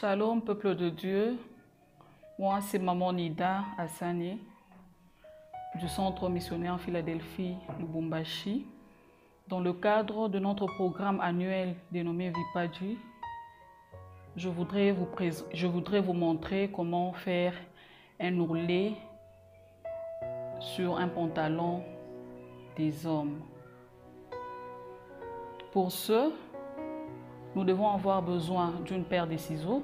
Shalom, peuple de Dieu. Moi, c'est Maman Nida Hassani du Centre missionnaire en Philadelphie, Lubumbashi. Dans le cadre de notre programme annuel dénommé Vipaji, je voudrais vous montrer comment faire un ourlet sur un pantalon des hommes. Pour ce, nous devons avoir besoin d'une paire de ciseaux.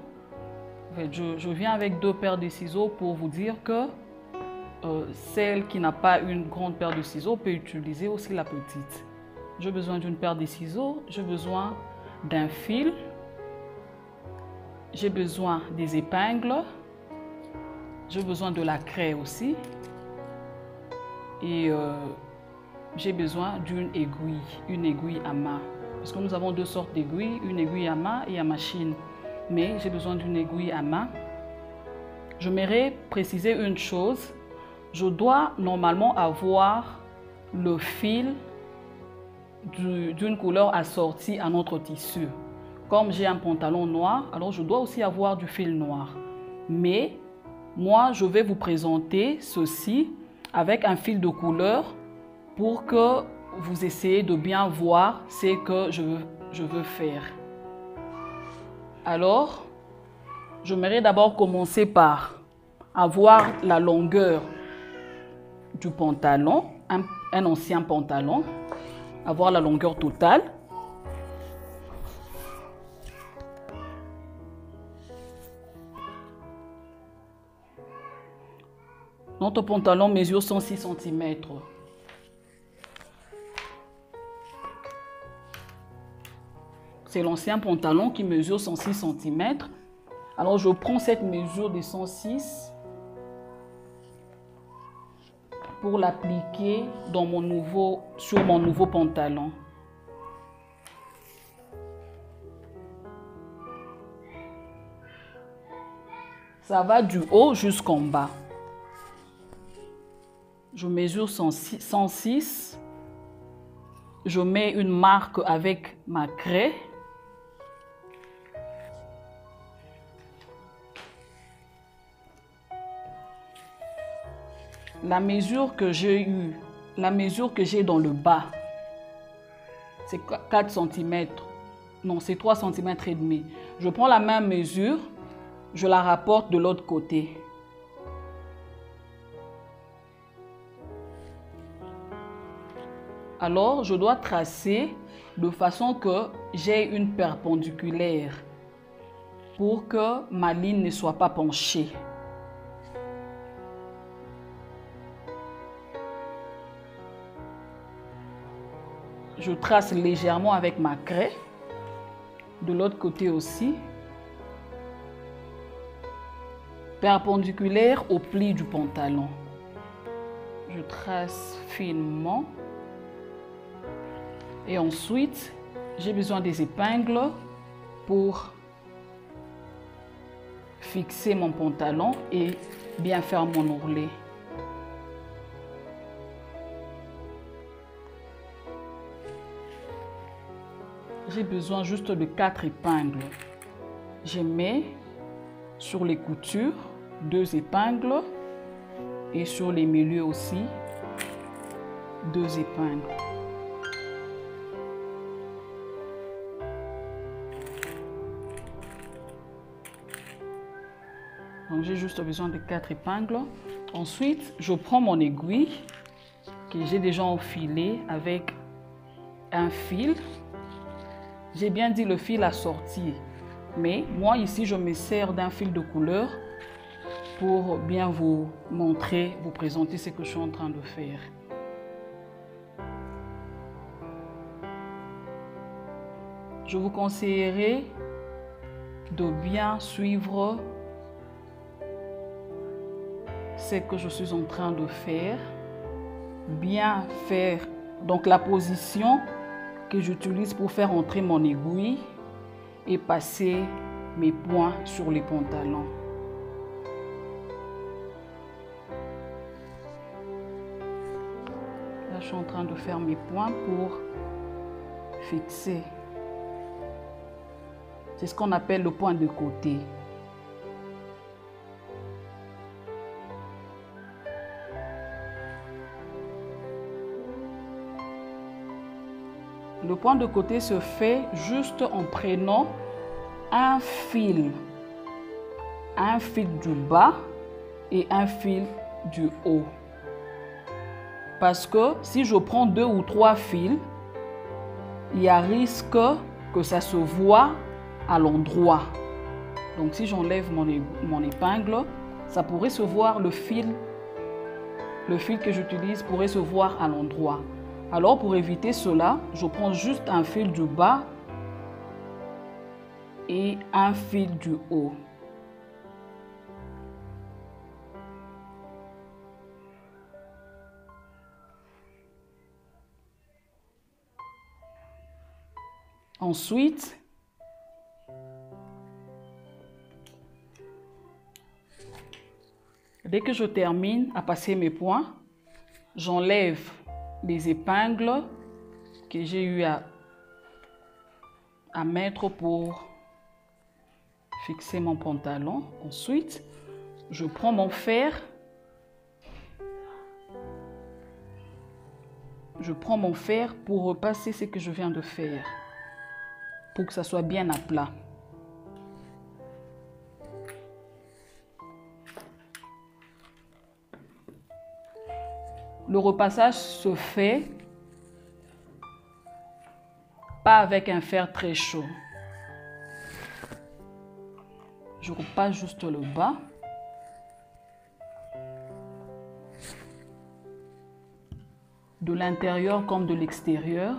Je viens avec 2 paires de ciseaux pour vous dire que celle qui n'a pas une grande paire de ciseaux peut utiliser aussi la petite. J'ai besoin d'une paire de ciseaux, j'ai besoin d'un fil, j'ai besoin des épingles, j'ai besoin de la craie aussi et j'ai besoin d'une aiguille à main. Parce que nous avons 2 sortes d'aiguilles, une aiguille à main et à machine. Mais j'ai besoin d'une aiguille à main. J'aimerais préciser une chose. Je dois normalement avoir le fil d'une couleur assortie à notre tissu. Comme j'ai un pantalon noir, alors je dois aussi avoir du fil noir. Mais moi, je vais vous présenter ceci avec un fil de couleur pour que vous essayez de bien voir ce que je veux faire. Alors, j'aimerais d'abord commencer par avoir la longueur du pantalon, un ancien pantalon, avoir la longueur totale. Notre pantalon mesure 106 cm. C'est l'ancien pantalon qui mesure 106 cm. Alors je prends cette mesure de 106 pour l'appliquer sur mon nouveau pantalon. Ça va du haut jusqu'en bas. Je mesure 106. Je mets une marque avec ma craie. La mesure que j'ai dans le bas, c'est 4 cm. Non, c'est 3 cm et demi. Je prends la même mesure, je la rapporte de l'autre côté. Alors, je dois tracer de façon que j'ai une perpendiculaire pour que ma ligne ne soit pas penchée. Je trace légèrement avec ma craie, de l'autre côté aussi, perpendiculaire au pli du pantalon. Je trace finement et ensuite j'ai besoin des épingles pour fixer mon pantalon et bien faire mon ourlet. J'ai besoin juste de 4 épingles. Je mets sur les coutures 2 épingles et sur les milieux aussi 2 épingles. Donc j'ai juste besoin de 4 épingles. Ensuite, je prends mon aiguille que j'ai déjà enfilée avec un fil. J'ai bien dit le fil assorti, mais moi ici je me sers d'un fil de couleur pour bien vous montrer, vous présenter ce que je suis en train de faire. Je vous conseillerais de bien suivre ce que je suis en train de faire, bien faire donc la position que j'utilise pour faire entrer mon aiguille et passer mes points sur les pantalons. Là, je suis en train de faire mes points pour fixer. C'est ce qu'on appelle le point de côté. Le point de côté se fait juste en prenant un fil du bas et un fil du haut. Parce que si je prends 2 ou 3 fils, il y a risque que ça se voit à l'endroit. Donc si j'enlève mon épingle, ça pourrait se voir, le fil que j'utilise pourrait se voir à l'endroit. Alors pour éviter cela, je prends juste un fil du bas et un fil du haut. Ensuite, dès que je termine à passer mes points, j'enlève les épingles que j'ai eu à mettre pour fixer mon pantalon. Ensuite, je prends mon fer. Je prends mon fer pour repasser ce que je viens de faire, pour que ça soit bien à plat. Le repassage se fait pas avec un fer très chaud. Je repasse juste le bas. De l'intérieur comme de l'extérieur,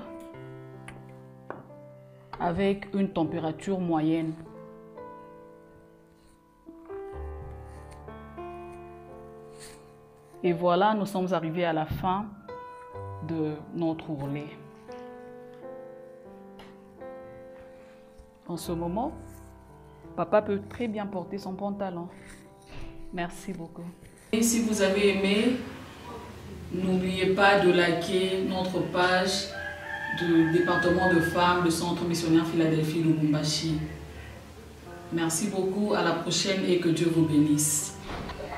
avec une température moyenne. Et voilà, nous sommes arrivés à la fin de notre ourlet. En ce moment, papa peut très bien porter son pantalon. Merci beaucoup. Et si vous avez aimé, n'oubliez pas de liker notre page du département de femmes du Centre missionnaire Philadelphie Lubumbashi. Merci beaucoup, à la prochaine et que Dieu vous bénisse.